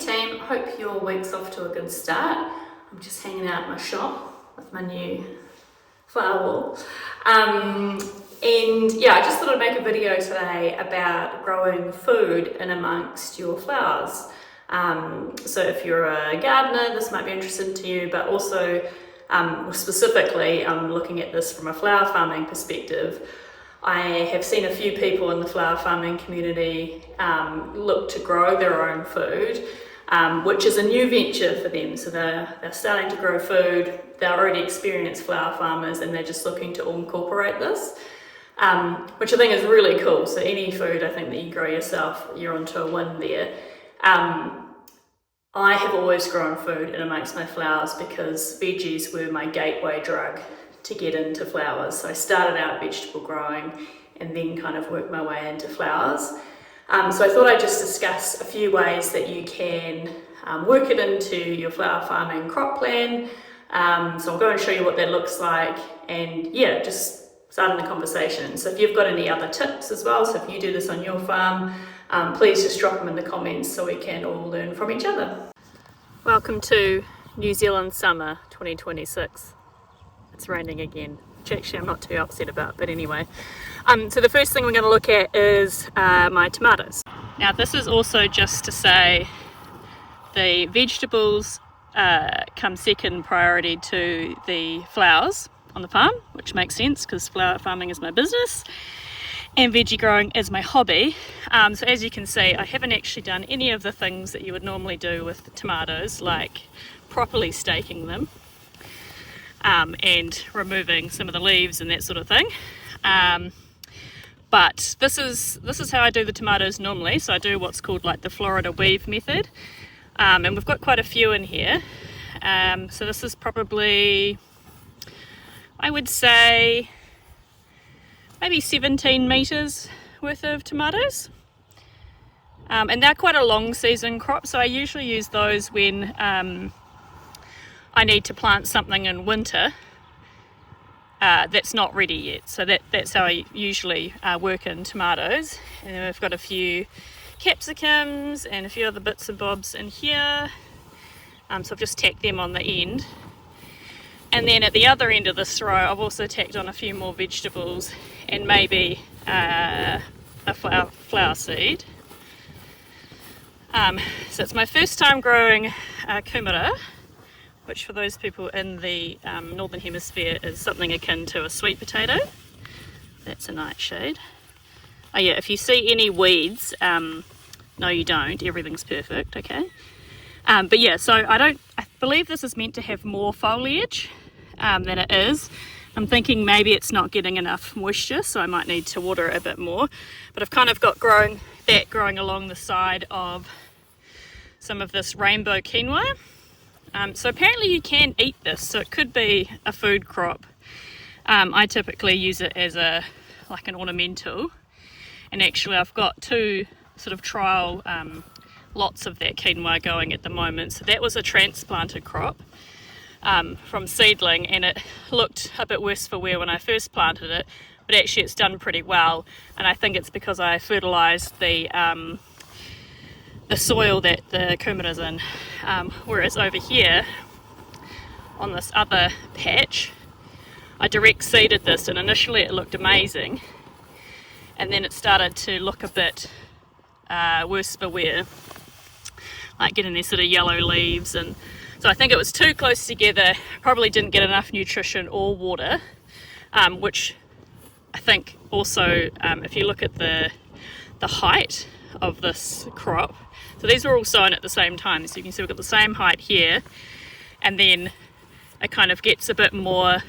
team, hope your week's off to a good start. I'm just hanging out in my shop with my new flower wall. And yeah, I just thought I'd make a video today about growing food in amongst your flowers. So if you're a gardener, this might be interesting to you, but also specifically, I'm looking at this from a flower farming perspective. I have seen a few people in the flower farming community look to grow their own food, which is a new venture for them. So they're starting to grow food, they're already experienced flower farmers, and they're just looking to incorporate this, which I think is really cool. So any food I think that you grow yourself, you're onto a win there. I have always grown food in amongst my flowers because veggies were my gateway drug to get into flowers. So I started out vegetable growing and then kind of worked my way into flowers. So I thought I'd just discuss a few ways that you can work it into your flower farming crop plan. So I'll go and show you what that looks like, and yeah, just starting the conversation. So if you've got any other tips as well, so if you do this on your farm, please just drop them in the comments so we can all learn from each other. Welcome to New Zealand summer 2026. It's raining again, which actually I'm not too upset about, but anyway. So the first thing we're going to look at is my tomatoes. Now this is also just to say the vegetables come second priority to the flowers on the farm, which makes sense because flower farming is my business and veggie growing is my hobby. So as you can see, I haven't actually done any of the things that you would normally do with the tomatoes, like properly staking them and removing some of the leaves and that sort of thing. But this is how I do the tomatoes normally. So I do what's called like the Florida weave method, and we've got quite a few in here. So this is probably, I would say, maybe 17 meters worth of tomatoes. And they're quite a long season crop, so I usually use those when I need to plant something in winter that's not ready yet. So that's how I usually work in tomatoes. And then we've got a few capsicums and a few other bits and bobs in here. So I've just tacked them on the end. And then at the other end of this row, I've also tacked on a few more vegetables and maybe a flower seed. So it's my first time growing kumara, which for those people in the northern hemisphere is something akin to a sweet potato. That's a nightshade. Oh yeah, if you see any weeds, no you don't, everything's perfect, okay? But yeah, so I believe this is meant to have more foliage than it is. I'm thinking maybe it's not getting enough moisture, so I might need to water it a bit more. But I've kind of got growing along the side of some of this rainbow quinoa. So apparently you can eat this, so it could be a food crop. I typically use it as like an ornamental, and actually I've got two sort of trial lots of that quinoa going at the moment. So that was a transplanted crop from seedling, and it looked a bit worse for wear when I first planted it, but actually it's done pretty well, and I think it's because I fertilised the soil that the kumara's in, whereas over here on this other patch I direct seeded this, and initially it looked amazing, and then it started to look a bit worse for wear, like getting these sort of yellow leaves. And so I think it was too close together, probably didn't get enough nutrition or water, which I think also if you look at the height of this crop, so these were all sown at the same time, so you can see we've got the same height here, and then it kind of gets a bit more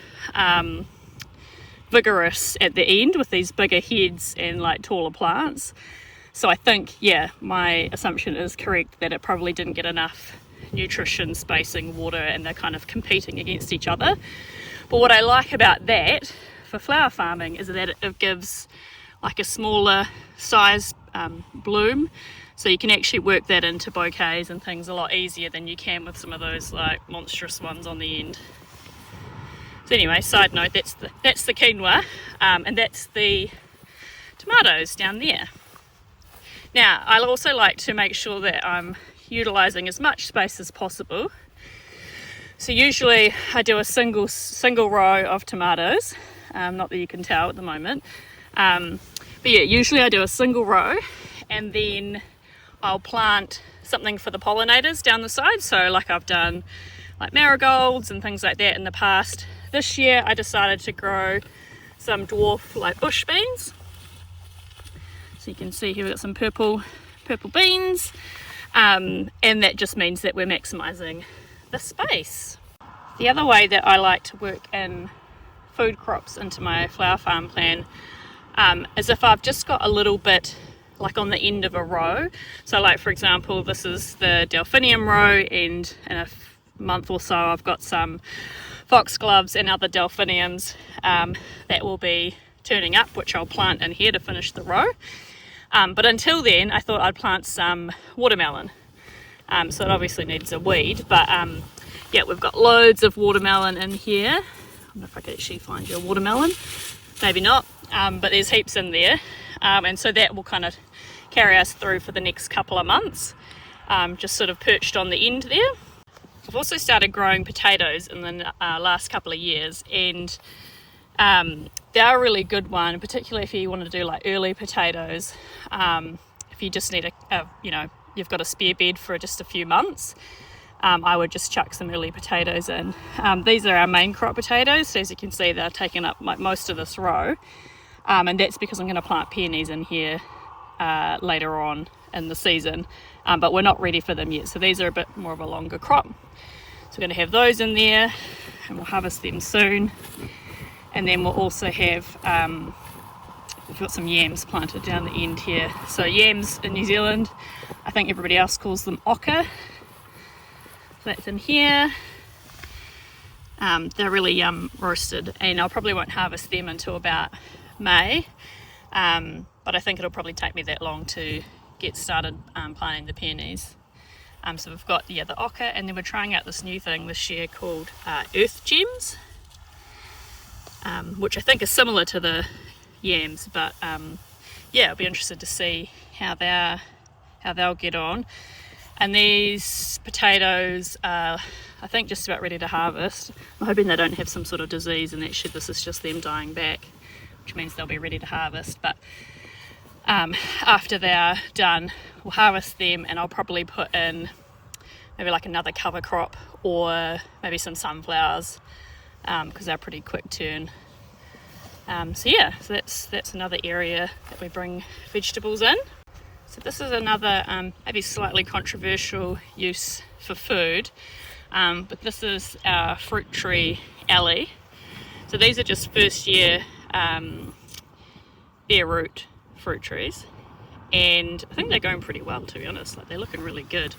vigorous at the end with these bigger heads and like taller plants. So I think, yeah, my assumption is correct that it probably didn't get enough nutrition, spacing, water, and they're kind of competing against each other. But what I like about that for flower farming is that it gives like a smaller size bloom, so you can actually work that into bouquets and things a lot easier than you can with some of those like monstrous ones on the end. So anyway, side note, that's the quinoa, and that's the tomatoes down there. Now, I also like to make sure that I'm utilising as much space as possible. So usually I do a single row of tomatoes, not that you can tell at the moment, but yeah, usually I do a single row, and then I'll plant something for the pollinators down the side. So like I've done like marigolds and things like that in the past. This year I decided to grow some dwarf like bush beans. So you can see here we've got some purple beans, and that just means that we're maximising the space. The other way that I like to work in food crops into my flower farm plan is if I've just got a little bit like on the end of a row. So like for example, this is the delphinium row, and in a month or so I've got some foxgloves and other delphiniums that will be turning up, which I'll plant in here to finish the row. But until then I thought I'd plant some watermelon. So it obviously needs a weed, but yeah, we've got loads of watermelon in here. I don't know if I could actually find you a watermelon, maybe not, but there's heaps in there, and so that will kind of carry us through for the next couple of months, just sort of perched on the end there. I've also started growing potatoes in the last couple of years, and they're a really good one, particularly if you want to do like early potatoes. If you just need you've got a spare bed for just a few months, I would just chuck some early potatoes in. These are our main crop potatoes, so as you can see they're taking up like most of this row, and that's because I'm going to plant peonies in here later on in the season, but we're not ready for them yet, so these are a bit more of a longer crop. So we're going to have those in there, and we'll harvest them soon. And then we'll also have we've got some yams planted down the end here. So yams in New Zealand, I think everybody else calls them oca. That's in here. They're really yum roasted, and I probably won't harvest them until about May, but I think it'll probably take me that long to get started planting the peonies. So we've got the oca, and then we're trying out this new thing this year called earth gems, which I think is similar to the yams, but yeah, I'll be interested to see how they'll get on. And these potatoes are, I think, just about ready to harvest. I'm hoping they don't have some sort of disease, and actually this is just them dying back, which means they'll be ready to harvest. But after they're done, we'll harvest them, and I'll probably put in maybe like another cover crop, or maybe some sunflowers, because they're pretty quick turn. So yeah, so that's another area that we bring vegetables in. So this is another maybe slightly controversial use for food, but this is our fruit tree alley. So these are just first year bare root fruit trees, and I think they're going pretty well, to be honest. Like, they're looking really good.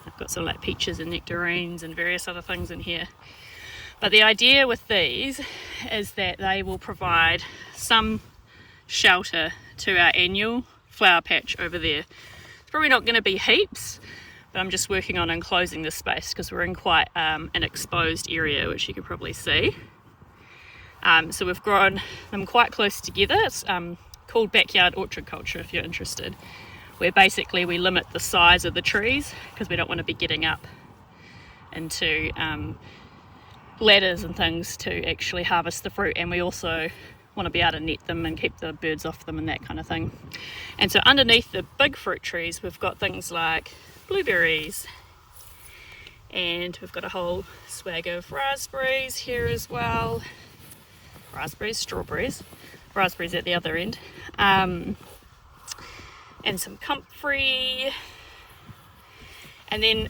I've got some like peaches and nectarines and various other things in here. But the idea with these is that they will provide some shelter to our annual flower patch over there. It's probably not going to be heaps, but I'm just working on enclosing this space because we're in quite an exposed area, which you can probably see. So we've grown them quite close together. It's called backyard orchard culture, if you're interested, where basically we limit the size of the trees because we don't want to be getting up into ladders and things to actually harvest the fruit, and we also want to be able to net them and keep the birds off them and that kind of thing. And so underneath the big fruit trees we've got things like blueberries, and we've got a whole swag of raspberries here as well. Raspberries, strawberries, raspberries at the other end, and some comfrey, and then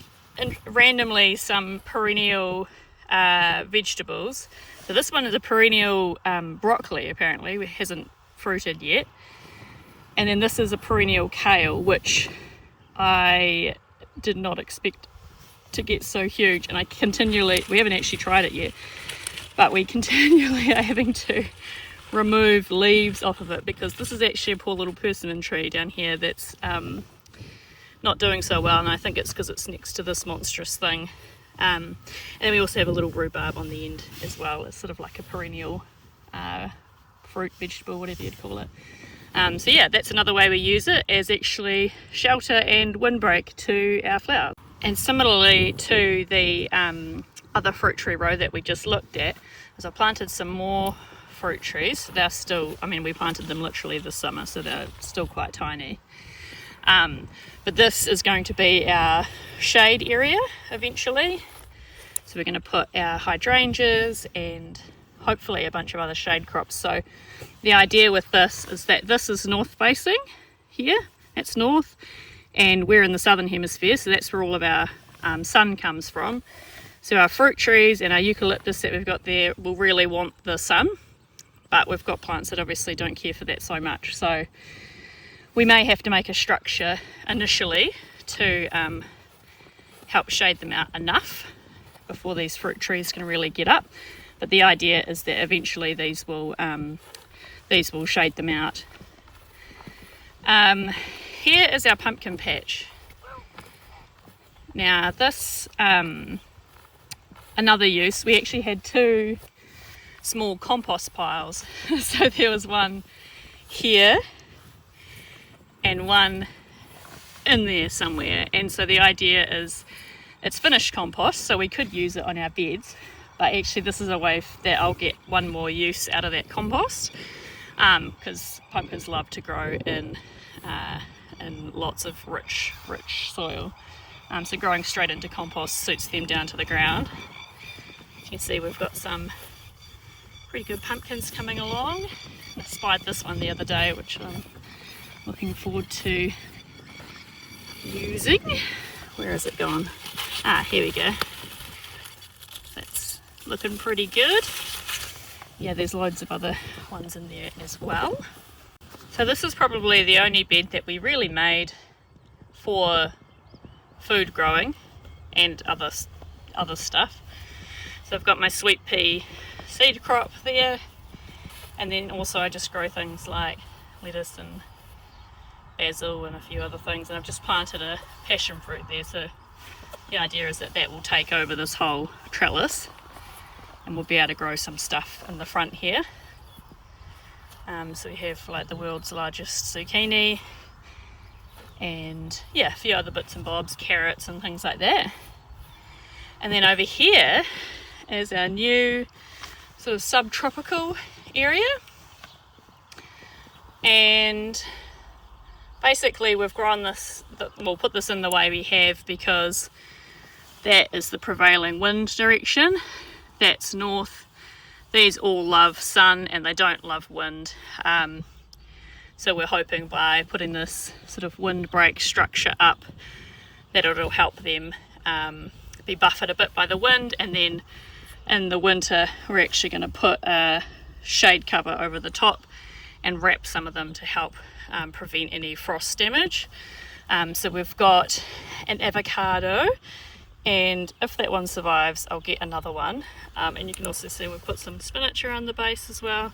randomly some perennial vegetables. So this one is a perennial broccoli, apparently, it hasn't fruited yet. And then this is a perennial kale, which I did not expect to get so huge, and we haven't actually tried it yet, but we continually are having to remove leaves off of it because this is actually a poor little persimmon tree down here that's not doing so well, and I think it's because it's next to this monstrous thing. And then we also have a little rhubarb on the end as well. It's sort of like a perennial fruit, vegetable, whatever you'd call it. So yeah, that's another way we use it, as actually shelter and windbreak to our flowers. And similarly to the other fruit tree row that we just looked at, is I planted some more fruit trees. They're still, I mean, we planted them literally this summer, so they're still quite tiny. But this is going to be our shade area eventually. So we're going to put our hydrangeas and hopefully a bunch of other shade crops. So the idea with this is that this is north facing here, that's north, and we're in the southern hemisphere, so that's where all of our sun comes from. So our fruit trees and our eucalyptus that we've got there will really want the sun, but we've got plants that obviously don't care for that so much. So we may have to make a structure initially to help shade them out enough before these fruit trees can really get up. But the idea is that eventually these will shade them out. Here is our pumpkin patch. Now this, another use, we actually had two small compost piles. So there was one here and one in there somewhere, and so the idea is it's finished compost, so we could use it on our beds, but actually this is a way that I'll get one more use out of that compost, because pumpkins love to grow in lots of rich soil, so growing straight into compost suits them down to the ground. You can see we've got some pretty good pumpkins coming along. I spied this one the other day, which I'm looking forward to using. Where has it gone? Here we go. That's looking pretty good. Yeah, there's loads of other ones in there as well. So this is probably the only bed that we really made for food growing and other stuff. So I've got my sweet pea seed crop there, and then also I just grow things like lettuce and basil and a few other things, and I've just planted a passion fruit there, so the idea is that that will take over this whole trellis and we'll be able to grow some stuff in the front here. So we have like the world's largest zucchini and yeah, a few other bits and bobs, carrots and things like that. And then over here is our new sort of subtropical area, and basically we've grown this, we'll put this in the way we have because that is the prevailing wind direction. That's north. These all love sun and they don't love wind. So we're hoping by putting this sort of windbreak structure up that it'll help them be buffered a bit by the wind, and then in the winter we're actually going to put a shade cover over the top and wrap some of them to help prevent any frost damage. So we've got an avocado, and if that one survives I'll get another one, and you can also see we've put some spinach around the base as well.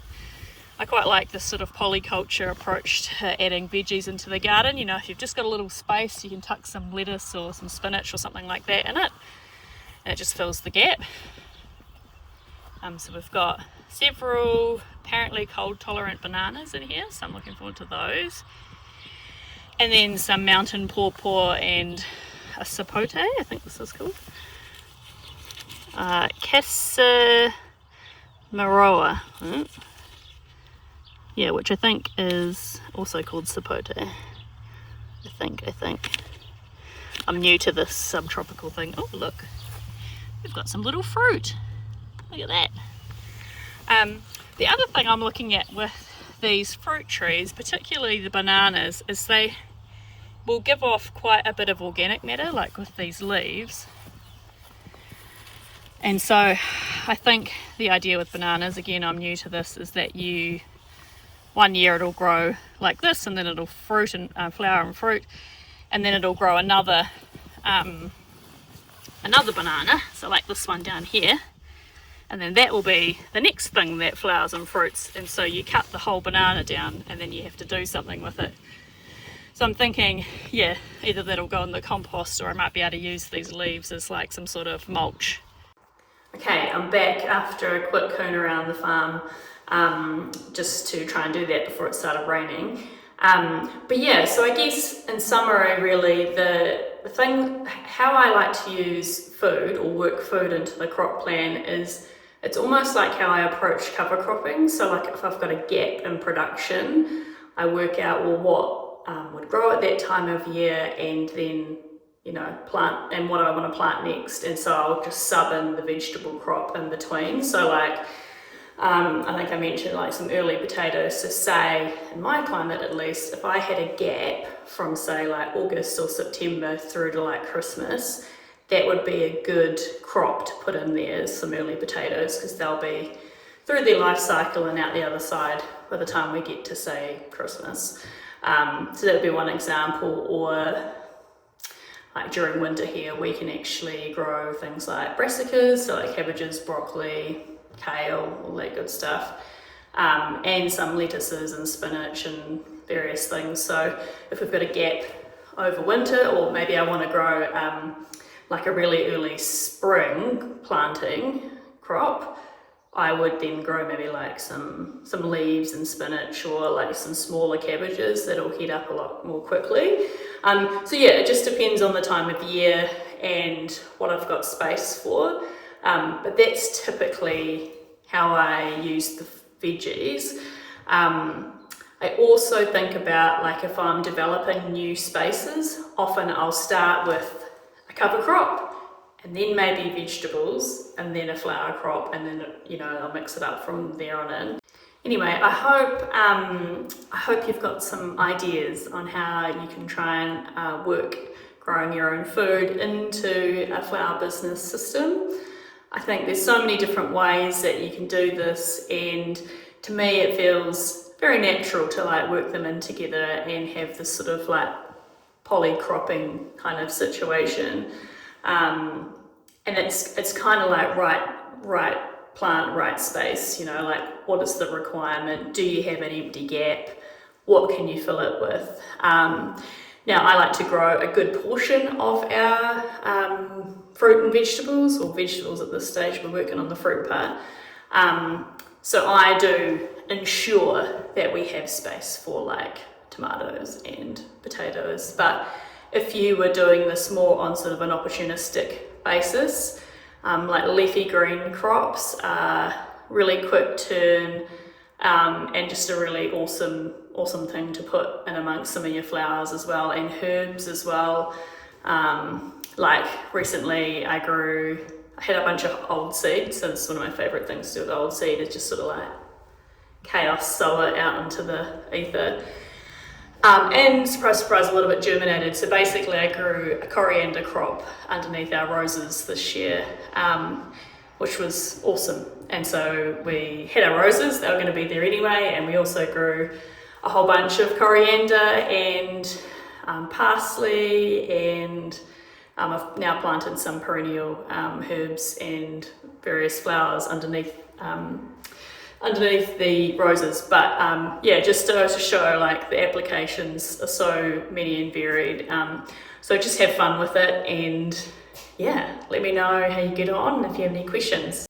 I quite like this sort of polyculture approach to adding veggies into the garden. You know, if you've just got a little space, you can tuck some lettuce or some spinach or something like that in it, and it just fills the gap. So we've got several apparently cold tolerant bananas in here, so I'm looking forward to those. And then some mountain pawpaw and a sapote, I think this is called. Casa Maroa. Yeah, which I think is also called sapote. I think. I'm new to this subtropical thing. Oh, look. We've got some little fruit. Look at that. The other thing I'm looking at with these fruit trees, particularly the bananas, is they will give off quite a bit of organic matter, like with these leaves. And so I think the idea with bananas, again, I'm new to this, is that one year it'll grow like this, and then it'll fruit and flower and fruit, and then it'll grow another banana, so like this one down here, and then that will be the next thing that flowers and fruits. And so you cut the whole banana down and then you have to do something with it. So I'm thinking, yeah, either that'll go in the compost or I might be able to use these leaves as like some sort of mulch. Okay, I'm back after a quick coon around the farm just to try and do that before it started raining. But yeah, so I guess in summary, really, the thing, how I like to use food or work food into the crop plan is it's almost like how I approach cover cropping. So like if I've got a gap in production, I work out, well, what would grow at that time of year, and then, you know, plant, and what I want to plant next. And so I'll just sub in the vegetable crop in between. So like, I think I mentioned like some early potatoes. So say, in my climate at least, if I had a gap from say like August or September through to like Christmas, that would be a good crop to put in there, some early potatoes, because they'll be through their life cycle and out the other side by the time we get to say Christmas. So that would be one example. Or like during winter here, we can actually grow things like brassicas, so like cabbages, broccoli, kale, all that good stuff, and some lettuces and spinach and various things. So if we've got a gap over winter, or maybe I want to grow like a really early spring planting crop, I would then grow maybe like some leaves and spinach, or like some smaller cabbages that'll heat up a lot more quickly. So yeah, it just depends on the time of year and what I've got space for. But that's typically how I use the veggies. I also think about, like, if I'm developing new spaces, often I'll start with a cover crop and then maybe vegetables and then a flower crop, and then, you know, I'll mix it up from there on in. Anyway, I hope you've got some ideas on how you can try and work growing your own food into a flower business system. I think there's so many different ways that you can do this, and to me it feels very natural to like work them in together and have this sort of like polycropping kind of situation. And it's kind of like right plant, right space, you know, like what is the requirement? Do you have an empty gap? What can you fill it with? Now, I like to grow a good portion of our fruit and vegetables, or vegetables at this stage. We're working on the fruit part. So I do ensure that we have space for like tomatoes and potatoes. But if you were doing this more on sort of an opportunistic basis, like leafy green crops are really quick turn, and just a really awesome thing to put in amongst some of your flowers as well, and herbs as well. Like recently I had a bunch of old seed, so this is one of my favourite things to do with old seed, is just sort of like chaos sow it out into the ether. And surprise, surprise, a little bit germinated. So basically I grew a coriander crop underneath our roses this year, which was awesome. And so we had our roses, they were going to be there anyway, and we also grew a whole bunch of coriander and parsley, and I've now planted some perennial herbs and various flowers underneath the roses. But yeah, just to show like the applications are so many and varied. So just have fun with it, and yeah, let me know how you get on if you have any questions.